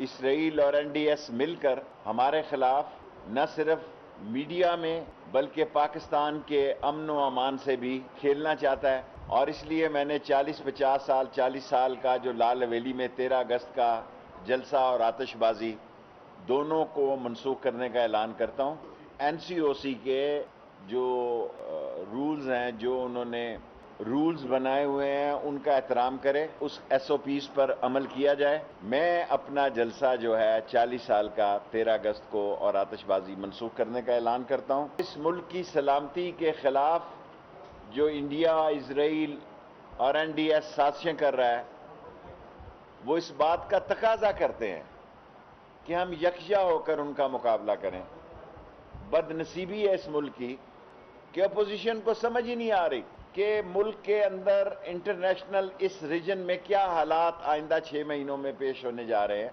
اسرائیل اور NDS مل کر ہمارے خلاف نہ صرف میڈیا میں بلکہ پاکستان کے امن و امان سے بھی کھیلنا چاہتا ہے، اور اس لیے میں نے 40 سال کا جو لال حویلی میں 13 اگست کا جلسہ اور آتش بازی دونوں کو منسوخ کرنے کا اعلان کرتا ہوں۔ NCOC کے جو رولز ہیں، جو انہوں نے رولز بنائے ہوئے ہیں، ان کا احترام کرے، اس SOPs پر عمل کیا جائے۔ میں اپنا جلسہ جو ہے 40 سال کا 13 اگست کو اور آتش بازی منسوخ کرنے کا اعلان کرتا ہوں۔ اس ملک کی سلامتی کے خلاف جو انڈیا، اسرائیل اور NDS سازشیں کر رہا ہے، وہ اس بات کا تقاضا کرتے ہیں کہ ہم یکجا ہو کر ان کا مقابلہ کریں۔ بد نصیبی ہے اس ملک کی کہ اپوزیشن کو سمجھ ہی نہیں آ رہی کہ ملک کے اندر انٹرنیشنل اس ریجن میں کیا حالات آئندہ 6 مہینوں میں پیش ہونے جا رہے ہیں۔